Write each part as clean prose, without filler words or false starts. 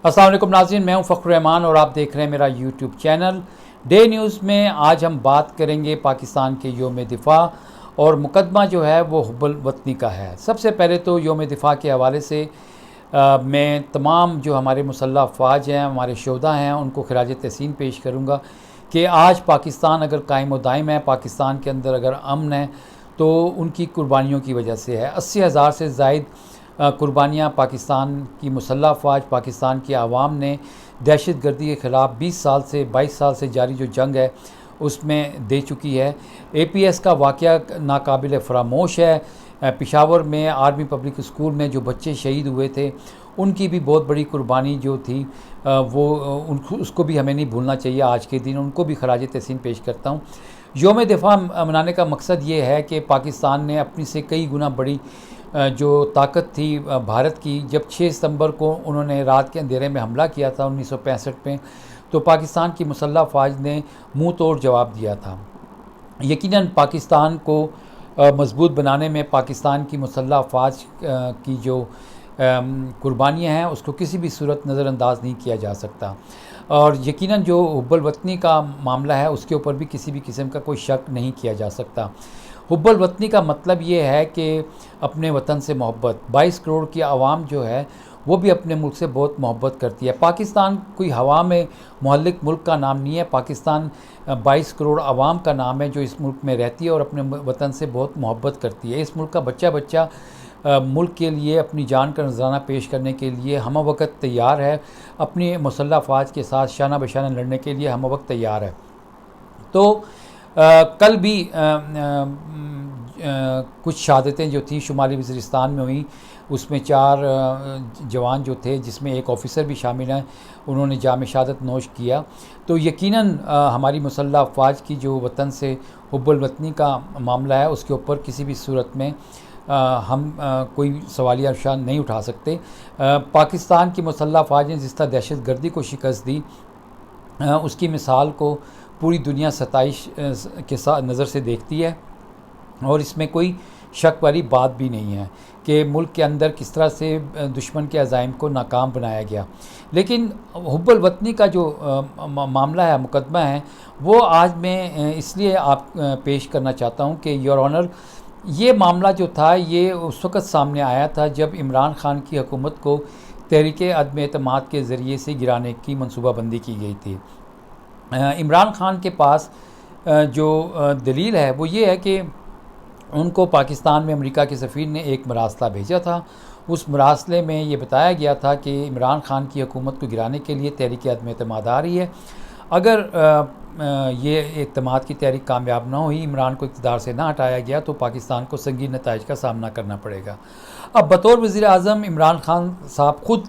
अस्सलाम वालेकुम नाज़रीन, मैं हूं फ़ख्र रहमान और आप देख रहे हैं मेरा यूट्यूब चैनल डे न्यूज़ में। आज हम बात करेंगे पाकिस्तान के योम दिफ़ा और मुकदमा जो है वो हुब्बुल वतनी का है। सबसे पहले तो योम दिफ़ा के हवाले से मैं तमाम जो हमारे मुसल्लह अफ़वाज हैं, हमारे शोहदा हैं, उनको खिराज तहसीन पेश करूँगा कि आज पाकिस्तान अगर कायम व दायम है, पाकिस्तान के अंदर अगर अमन है तो उनकी कुर्बानियों की वजह से है। 80,000 से ज़ायद कुर्बानियाँ पाकिस्तान की मुसल्लह अफ़वाज, पाकिस्तान की आवाम ने दहशत गर्दी के ख़िलाफ़ 20 साल से 22 साल से जारी जो जंग है उसमें दे चुकी है। APS का वाक़या नाकाबिल फ़रामोश है। पेशावर में आर्मी पब्लिक स्कूल में जो बच्चे शहीद हुए थे उनकी भी बहुत बड़ी कुर्बानी जो थी वो उसको भी हमें नहीं भूलना चाहिए। आज के दिन उनको भी खराज तहसीन पेश करता हूँ। योम दिफ़ा मनाने का मकसद ये है कि पाकिस्तान ने अपनी से कई गुना बड़ी जो ताकत थी भारत की, जब 6 सितंबर को उन्होंने रात के अंधेरे में हमला किया था 1965 में, तो पाकिस्तान की मुसल्लह अफ़वाज ने मुंह तोड़ जवाब दिया था। यकीनन पाकिस्तान को मज़बूत बनाने में पाकिस्तान की मुसल्लह अफ़वाज की जो कुर्बानियाँ हैं उसको किसी भी सूरत नज़रअंदाज नहीं किया जा सकता। और यकीनन जो हुब्बुल वतनी का मामला है उसके ऊपर भी किसी भी किस्म का कोई शक नहीं किया जा सकता। हुब्बुल वतनी का मतलब ये है कि अपने वतन से मोहब्बत। 22 करोड़ की आवाम जो है वो भी अपने मुल्क से बहुत मोहब्बत करती है। पाकिस्तान कोई हवा में मुहल्लिक मुल्क का नाम नहीं है। पाकिस्तान 22 करोड़ आवाम का नाम है जो इस मुल्क में रहती है और अपने वतन से बहुत मोहब्बत करती है। इस मुल्क का बच्चा बच्चा मुल्क के लिए अपनी जान का नजराना पेश करने के लिए हम वक्त तैयार है। अपनी मुसल्लह अफ़वाज के साथ शाना बशाना लड़ने के लिए हम वक्त तैयार है। तो कल भी कुछ शहादतें जो थी शुमाली वज़ीरिस्तान में हुई, उसमें 4 जवान जो थे जिसमें एक ऑफ़िसर भी शामिल हैं, उन्होंने जाम शहादत नोश किया। तो यकीनन हमारी मुसल्लह अफ़वाज की जो वतन से हुब्बुल वतनी का मामला है उसके ऊपर किसी भी सूरत में हम कोई सवालिया निशान नहीं उठा सकते। पाकिस्तान की मुसल्लह अफ़वाज ने जिस तरह दहशत गर्दी को शिकस्त दी उसकी मिसाल को पूरी दुनिया सताइश के साथ नज़र से देखती है और इसमें कोई शक वाली बात भी नहीं है कि मुल्क के अंदर किस तरह से दुश्मन के अज़ाइम को नाकाम बनाया गया। लेकिन हुब्बुल वतनी का जो मामला है, मुकदमा है, वो आज मैं इसलिए आप पेश करना चाहता हूँ कि योर ऑनर, ये मामला जो था ये उस वक़्त सामने आया था जब इमरान खान की हुकूमत को तहरीक अदम एतमाद के ज़रिए से गिराने की मनसूबाबंदी की गई थी। इमरान खान के पास जो दलील है वो ये है कि उनको पाकिस्तान में अमेरिका के सफ़ीर ने एक मरासला भेजा था। उस मरासले में ये बताया गया था कि इमरान खान की हुकूमत को गिराने के लिए तहरीक अदम एतमाद आ रही है। अगर ये एतमाद की तहरीक कामयाब ना हुई, इमरान को इक़्तिदार से ना हटाया गया, तो पाकिस्तान को संगीन नताइज का सामना करना पड़ेगा। अब बतौर वज़ीर आज़म इमरान खान साहब ख़ुद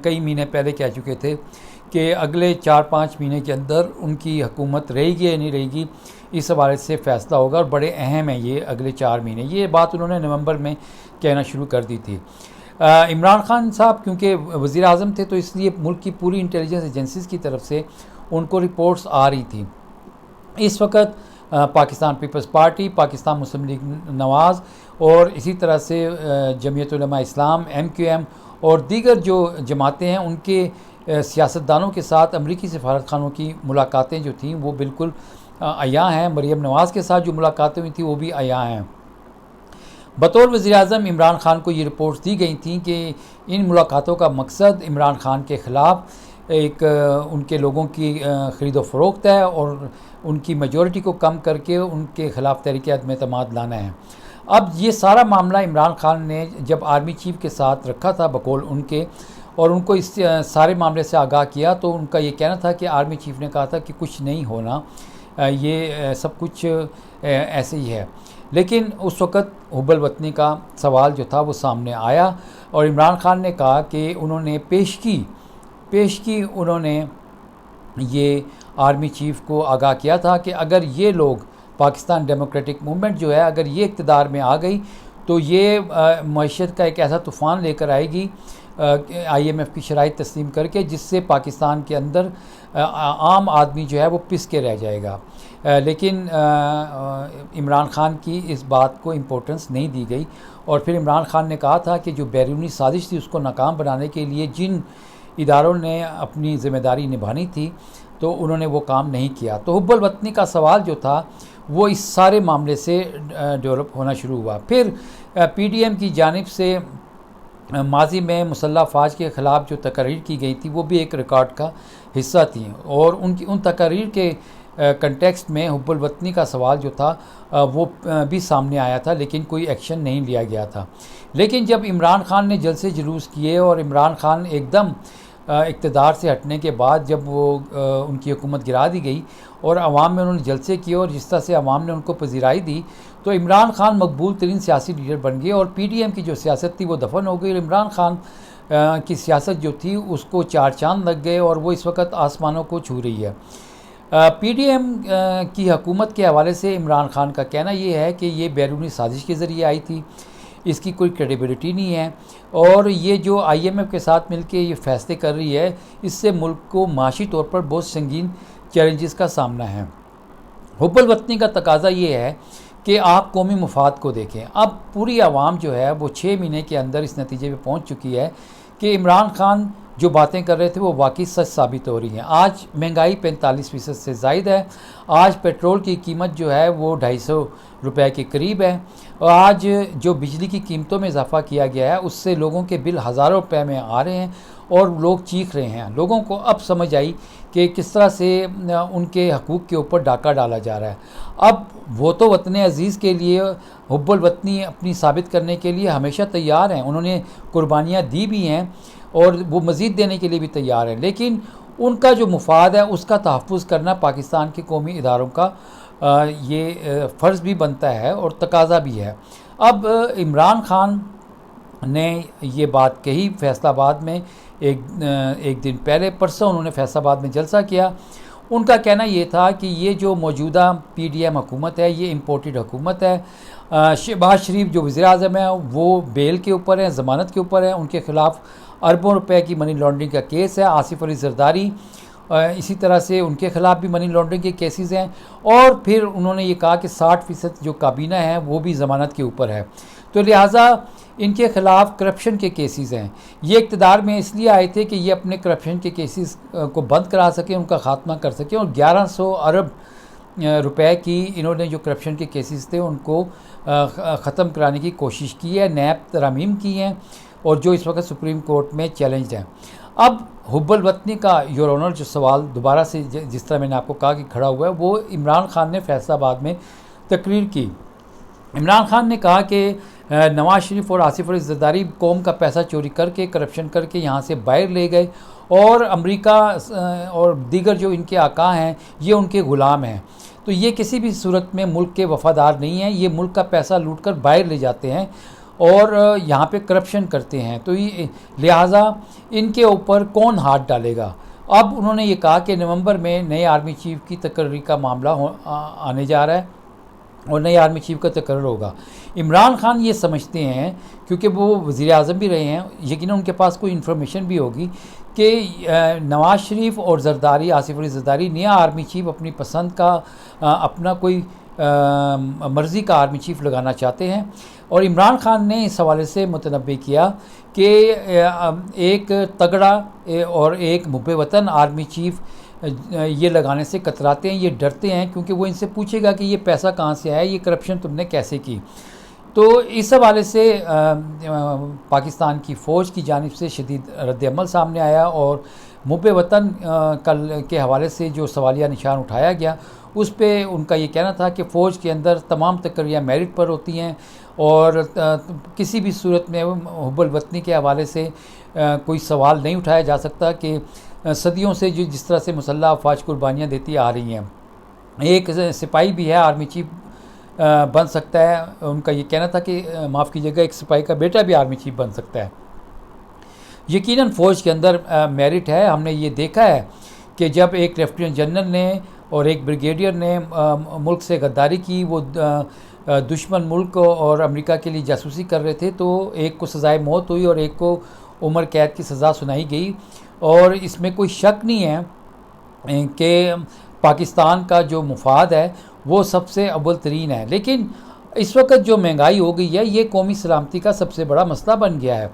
कई महीने पहले कह चुके थे कि अगले 4-5 महीने के अंदर उनकी हुकूमत रहेगी या नहीं रहेगी, इस हवाले से फ़ैसला होगा और बड़े अहम हैं ये अगले 4 महीने। ये बात उन्होंने नवंबर में कहना शुरू कर दी थी। इमरान खान साहब क्योंकि वज़ीर आज़म थे तो इसलिए मुल्क की पूरी इंटेलिजेंस एजेंसीज़ की तरफ से उनको रिपोर्ट्स आ रही थी। इस वक्त पाकिस्तान पीपल्स पार्टी, पाकिस्तान मुस्लिम लीग नवाज़ और इसी तरह से जमीयत उलमा इस्लाम, MQM और दीगर जो जमातें हैं उनके सियासतदानों के साथ अमरीकी सफारत खानों की मुलाकातें जो थीं वो बिल्कुल अयां हैं। मरीम नवाज़ के साथ जो मुलाकातें हुई थी वो भी अयां हैं। बतौर वज़ीर आज़म इमरान खान को ये रिपोर्ट्स दी गई थी कि इन मुलाकातों का मकसद इमरान खान के ख़िलाफ़ एक उनके लोगों की ख़रीदो फ़रोख्त है और उनकी मेजॉरिटी को कम करके उनके ख़िलाफ़ तहरीक अदम एतमाद लाना है। अब ये सारा मामला इमरान खान ने जब आर्मी चीफ़ के साथ रखा था बकौल उनके और उनको इस सारे मामले से आगाह किया, तो उनका ये कहना था कि आर्मी चीफ़ ने कहा था कि कुछ नहीं होना, ये सब कुछ ऐसे ही है। लेकिन उस वक़्त हुब्बुल वतनी का सवाल जो था वो सामने आया और इमरान खान ने कहा कि उन्होंने पेश की उन्होंने ये आर्मी चीफ़ को आगाह किया था कि अगर ये लोग पाकिस्तान डेमोक्रेटिक मूवमेंट जो है अगर ये इक़्तिदार में आ गई तो ये मईशत का एक ऐसा तूफ़ान लेकर आएगी IMF की शराइत तस्लीम करके जिससे पाकिस्तान के अंदर आम आदमी जो है वो पिस के रह जाएगा। लेकिन इमरान खान की इस बात को इम्पोर्टेंस नहीं दी गई और फिर इमरान खान ने कहा था कि जो बैरूनी साजिश थी उसको नाकाम बनाने के लिए जिन इदारों ने अपनी ज़िम्मेदारी निभानी थी तो उन्होंने वो काम नहीं किया। तो हुब्बुल वतनी का सवाल जो था वो इस सारे मामले से डेवलप होना शुरू हुआ। फिर पीडीएम की जानिब से माजी में मुसल्लह अफवाज के ख़िलाफ़ जो तकारीर की गई थी वो भी एक रिकॉर्ड का हिस्सा थी, और उन तकारीर के कंटेक्स्ट में हुब्बुल वतनी का सवाल जो था वो भी सामने आया था, लेकिन कोई एक्शन नहीं लिया गया था। लेकिन जब इमरान खान ने जलसे जुलूस किए और इमरान खान एकदम इक़्तिदार से हटने के बाद जब वो उनकी हुकूमत गिरा दी गई और अवाम में उन्होंने जलसे किए और जिस तरह से अवाम ने उनको पजीराई दी, तो इमरान खान मकबूल तरीन सियासी लीडर बन गए और पीडीएम की जो सियासत थी वो दफन हो गई और इमरान खान की सियासत जो थी उसको चार चांद लग गए और वो इस वक्त आसमानों को छू रही है। पीडीएम की हुकूमत के हवाले से इमरान खान का कहना ये है कि ये बैरूनी साजिश के ज़रिए आई थी, इसकी कोई क्रेडिबिलिटी नहीं है, और ये जो आईएमएफ के साथ मिलकर ये फैसले कर रही है इससे मुल्क को माशी तौर पर बहुत संगीन चैलेंजेस का सामना है। हुब्बुल वतनी का तकाजा ये है कि आप कौमी मफाद को देखें। अब पूरी आवाम जो है वो 6 महीने के अंदर इस नतीजे पे पहुंच चुकी है कि इमरान खान जो बातें कर रहे थे वो वाकई सच साबित हो रही हैं। आज महंगाई 45% से ज़ायद है, आज पेट्रोल की कीमत जो है वो 250 रुपए के करीब है, और आज जो बिजली की कीमतों में इजाफा किया गया है उससे लोगों के बिल हज़ारों रुपए में आ रहे हैं और लोग चीख रहे हैं। लोगों को अब समझ आई कि किस तरह से उनके हकूक़ के ऊपर डाका डाला जा रहा है। अब वो तो वतन अज़ीज़ के लिए हुब्बुल वतनी अपनी साबित करने के लिए हमेशा तैयार हैं, उन्होंने कुर्बानियाँ दी भी हैं और वो मज़ीद देने के लिए भी तैयार हैं, लेकिन उनका जो मुफाद है उसका तहफ़्फ़ुज़ करना पाकिस्तान के कौमी इदारों का ये फ़र्ज़ भी बनता है और तकाज़ा भी है। अब इमरान खान ने ये बात कही फैसलाबाद में एक दिन पहले, परसों उन्होंने फैसलाबाद में जलसा किया। उनका कहना ये था कि ये जो मौजूदा पीडीएम हुकूमत है ये इम्पोर्टेड हुकूमत है। शहबाज शरीफ जो वज़ीर-ए-आज़म है वो बेल के ऊपर हैं, ज़मानत के ऊपर हैं, उनके ख़िलाफ़ अरबों रुपए की मनी लॉन्ड्रिंग का केस है। आसिफ अली ज़रदारी इसी तरह से उनके ख़िलाफ़ भी मनी लॉन्ड्रिंग के केसेस हैं, और फिर उन्होंने ये कहा कि 60% जो काबीना है वो भी ज़मानत के ऊपर है, तो लिहाजा इनके ख़िलाफ़ करप्शन के केसेस हैं। ये इक़्तिदार में इसलिए आए थे कि ये अपने करप्शन के केसेस को बंद करा सकें, उनका ख़ात्मा कर सकें, और 1100 अरब रुपए की इन्होंने जो करप्शन के केसेस थे उनको ख़त्म कराने की कोशिश की है, नैब तरमीम की हैं, और जो इस वक्त सुप्रीम कोर्ट में चैलेंज हैं। अब हुब्बुल वतनी का योर ऑनर जो सवाल दोबारा से जिस तरह मैंने आपको कहा कि खड़ा हुआ है, वो इमरान खान ने फैसलाबाद में तकरीर की। इमरान खान ने कहा कि नवाज़ शरीफ और आसिफ अली ज़रदारी कौम का पैसा चोरी करके, करप्शन करके यहाँ से बाहर ले गए, और अमेरिका और दीगर जो इनके आका हैं ये उनके ग़ुलाम हैं। तो ये किसी भी सूरत में मुल्क के वफ़ादार नहीं हैं, ये मुल्क का पैसा लूट कर बाहर ले जाते हैं और यहाँ पे करप्शन करते हैं, तो ये लिहाजा इनके ऊपर कौन हाथ डालेगा। अब उन्होंने ये कहा कि नवंबर में नए आर्मी चीफ की तकर्री का मामला आने जा रहा है और नए आर्मी चीफ का तकर्र होगा। इमरान खान ये समझते हैं, क्योंकि वो वज़ीर-ए-आज़म भी रहे हैं, यकीनन उनके पास कोई इन्फॉर्मेशन भी होगी कि नवाज़ शरीफ और ज़रदारी, आसिफ अली ज़रदारी नया आर्मी चीफ अपनी पसंद का अपना कोई मर्ज़ी का आर्मी चीफ लगाना चाहते हैं। और इमरान खान ने इस हवाले से मुतनब्बे किया कि एक तगड़ा और एक मुहब्बे वतन आर्मी चीफ ये लगाने से कतराते हैं, ये डरते हैं, क्योंकि वो इनसे पूछेगा कि ये पैसा कहाँ से आया, ये करप्शन तुमने कैसे की। तो इस हवाले से पाकिस्तान की फ़ौज की जानिब से शदीद रद्द-ए-अमल सामने आया, और मुहब्बे वतन कल के हवाले से जो सवालिया निशान उठाया गया उस पे उनका ये कहना था कि फ़ौज के अंदर तमाम तकर्रियाँ मेरिट पर होती हैं, और किसी भी सूरत में हुब्बुल वतनी के हवाले से कोई सवाल नहीं उठाया जा सकता कि सदियों से जो जिस तरह से मुसल्लह अफवाज कुर्बानियाँ देती आ रही हैं, एक सिपाही भी है आर्मी चीफ बन सकता है। उनका ये कहना था कि माफ़ कीजिएगा, एक सिपाही का बेटा भी आर्मी चीफ बन सकता है। यकीनन फ़ौज के अंदर मेरिट है। हमने ये देखा है कि जब एक लेफ्टिनेंट जनरल ने और एक ब्रिगेडियर ने मुल्क से गद्दारी की, वो दुश्मन मुल्क और अमेरिका के लिए जासूसी कर रहे थे, तो एक को सज़ाए मौत हुई और एक को उम्र कैद की सज़ा सुनाई गई। और इसमें कोई शक नहीं है कि पाकिस्तान का जो मुफाद है वो सबसे अव्वल तरीन है। लेकिन इस वक्त जो महंगाई हो गई है ये कौमी सलामती का सबसे बड़ा मसला बन गया है,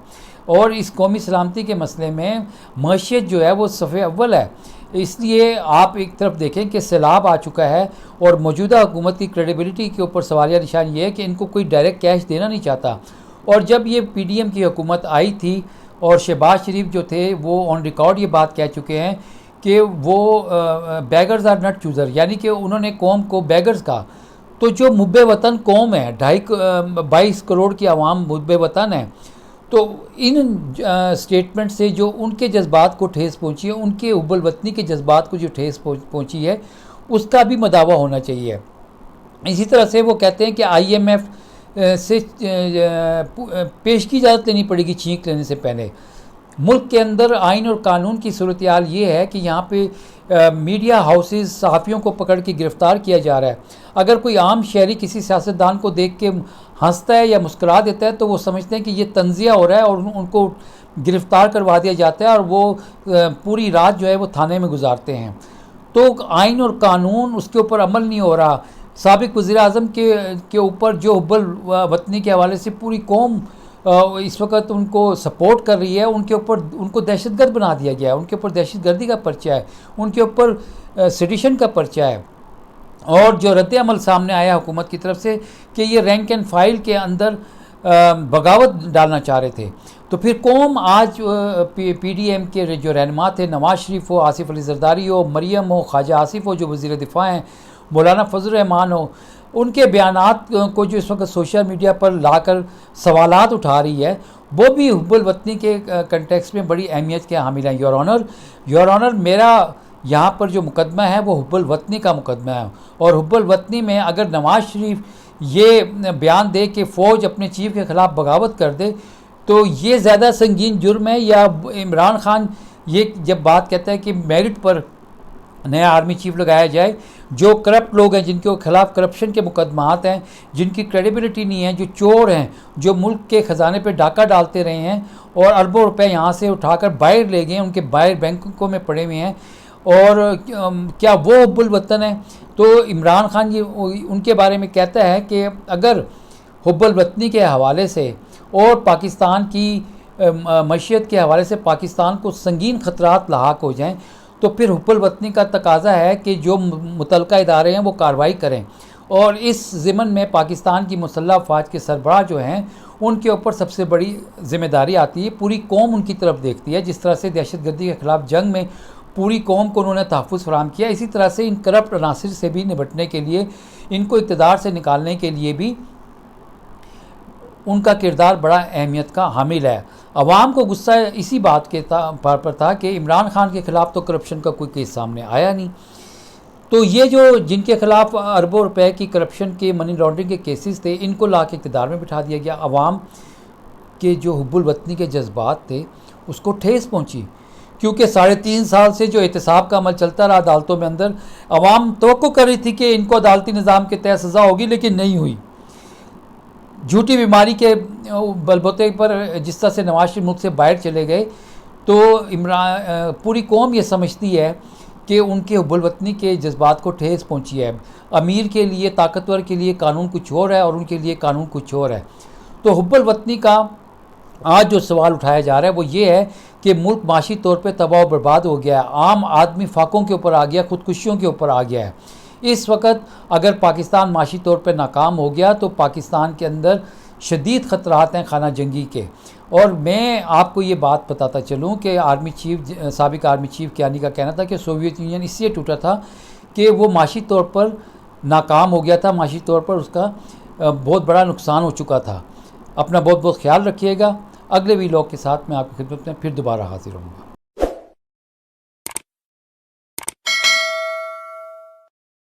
और इस कौमी सलामती के मसले में मईशत जो है वो सफ़े अव्वल है। इसलिए आप एक तरफ देखें कि सैलाब आ चुका है और मौजूदा हुकूमत की क्रेडिबिलिटी के ऊपर सवालिया निशान ये है कि इनको कोई डायरेक्ट कैश देना नहीं चाहता। और जब ये PDM की हुकूमत आई थी और शहबाज शरीफ जो थे वो ऑन रिकॉर्ड ये बात कह चुके हैं कि वो बैगर्स आर नॉट चूज़र, यानी कि उन्होंने कौम को बैगर्स कहा। तो जो मुब्बे वतन कौम है, 22 करोड़ की आवाम मुब्बे वतन है, तो इन स्टेटमेंट से जो उनके जज्बात को ठेस पहुंची है, उनके हुब्बुल वतनी के जज्बात को जो ठेस पहुंची है, उसका भी मदावा होना चाहिए। इसी तरह से वो कहते हैं कि IMF से पेश की इजाज़त लेनी पड़ेगी छींक लेने से पहले। मुल्क के अंदर आइन और कानून की सूरत हाल ये है कि यहाँ पे मीडिया हाउसेस सहाफ़ियों को पकड़ के गिरफ़्तार किया जा रहा है। अगर कोई आम शहरी किसी सियासतदान को देख के हंसता है या मुस्कुरा देता है तो वो समझते हैं कि ये तंज़िया हो रहा है और उनको गिरफ़्तार करवा दिया जाता है और वो पूरी रात जो है वो थाने में गुजारते हैं। तो आइन और कानून उसके ऊपर अमल नहीं हो रहा। साबिक़ वज़ीर-ए-आज़म के ऊपर जो हुब्बुल वतनी के हवाले से पूरी कौम इस वक्त उनको सपोर्ट कर रही है, उनके ऊपर उनको दहशतगर्द बना दिया गया है, उनके ऊपर दहशतगर्दी का पर्चा है, उनके ऊपर सेडिशन का पर्चा है। और जो रद्द अमल सामने आया हुकूमत की तरफ से कि ये रैंक एंड फाइल के अंदर बगावत डालना चाह रहे थे, तो फिर कौम आज PDM के जो रहनुमा थे, नवाज शरीफ हो, आसिफ अली जरदारी हो, मरियम हो, ख्वाजा आसिफ हो जो वज़ीर दिफा हैं, मौलाना फजल रहमान हो, उनके बयानात को जो इस वक्त सोशल मीडिया पर लाकर सवालात उठा रही है, वो भी हुब्बुल वतनी के कंटेक्स्ट में बड़ी अहमियत के हामिल हैं। योर ऑनर मेरा यहाँ पर जो मुकदमा है वो हुब्बुल वतनी का मुकदमा है, और हुब्बुल वतनी में अगर नवाज शरीफ ये बयान दे कि फ़ौज अपने चीफ के ख़िलाफ़ बगावत कर दे तो ये ज़्यादा संगीन जुर्म है, या इमरान खान ये जब बात कहता है कि मेरिट पर नया आर्मी चीफ लगाया जाए, जो करप्ट लोग हैं, जिनके खिलाफ करप्शन के मुकदमात हैं, जिनकी क्रेडिबिलिटी नहीं है, जो चोर हैं, जो मुल्क के ख़जाने पे डाका डालते रहे हैं और अरबों रुपए यहाँ से उठाकर बाहर ले गए, उनके बाहर बैंकों में पड़े हुए हैं, और क्या वो हुब्बुल वतन है? तो इमरान खान ये उनके बारे में कहता है कि अगर हुब्बुल वतनी के हवाले से और पाकिस्तान की मईशत के हवाले से पाकिस्तान को संगीन ख़तरात लाहक हो जाएँ तो फिर हुब्बुल वतनी का तकाजा है कि जो मुतलका इदारे हैं वो कार्रवाई करें, और इस ज़िमन में पाकिस्तान की मुसल्लह अफ़वाज के सरबराह जो हैं उनके ऊपर सबसे बड़ी ज़िम्मेदारी आती है। पूरी कौम उनकी तरफ देखती है। जिस तरह से दहशतगर्दी के ख़िलाफ़ जंग में पूरी कौम को उन्होंने तहफ़्फ़ुज़ फराहम किया, इसी तरह से इन करप्ट अनासिर से भी निपटने के लिए, इनको इक़्तिदार से निकालने के लिए भी उनका किरदार बड़ा अहमियत का हामिल है। अवाम को गुस्सा इसी बात के पर था कि इमरान खान के ख़िलाफ़ तो करप्शन का कोई केस सामने आया नहीं, तो ये जो जिनके ख़िलाफ़ अरबों रुपए की करप्शन के, मनी लॉन्ड्रिंग के केसेस थे, इनको ला के इक़्तिदार में बिठा दिया गया। अवाम के जो हुब्बुल वतनी के जज्बात थे उसको ठेस पहुँची, क्योंकि 3.5 साल से जो एहतसाब का अमल चलता रहा अदालतों में अंदर, अवाम तवक्को कर रही थी कि इनको अदालती निज़ाम के तहत सज़ा होगी, लेकिन नहीं हुई। झूठी बीमारी के बलबूते पर जिस तरह से नवाज शरीफ मुल्क से बाहर चले गए, तो पूरी कौम ये समझती है कि उनके हुब्बुल वतनी के जज्बात को ठेस पहुंची है। अमीर के लिए, ताकतवर के लिए कानून कुछ और है और उनके लिए कानून कुछ और है। तो हुब्बुल वतनी का आज जो सवाल उठाया जा रहा है वो ये है कि मुल्क माशी तौर पर तबाह बर्बाद हो गया है, आम आदमी फाकों के ऊपर आ गया, खुदकुशियों के ऊपर आ गया है। इस वक्त अगर पाकिस्तान माशी तौर पर नाकाम हो गया तो पाकिस्तान के अंदर शदीद ख़तरात हैं खाना जंगी के। और मैं आपको ये बात बताता चलूँ कि आर्मी चीफ, साबिक़ आर्मी चीफ कियानी का कहना था कि सोवियत यूनियन इसलिए टूटा था कि वो माशी तौर पर नाकाम हो गया था, माशी तौर पर उसका बहुत बड़ा नुकसान हो चुका था। अपना बहुत बहुत ख्याल रखिएगा। अगले वीलॉग के साथ मैं आपकी खिदमत में फिर दोबारा हाजिर होऊंगा।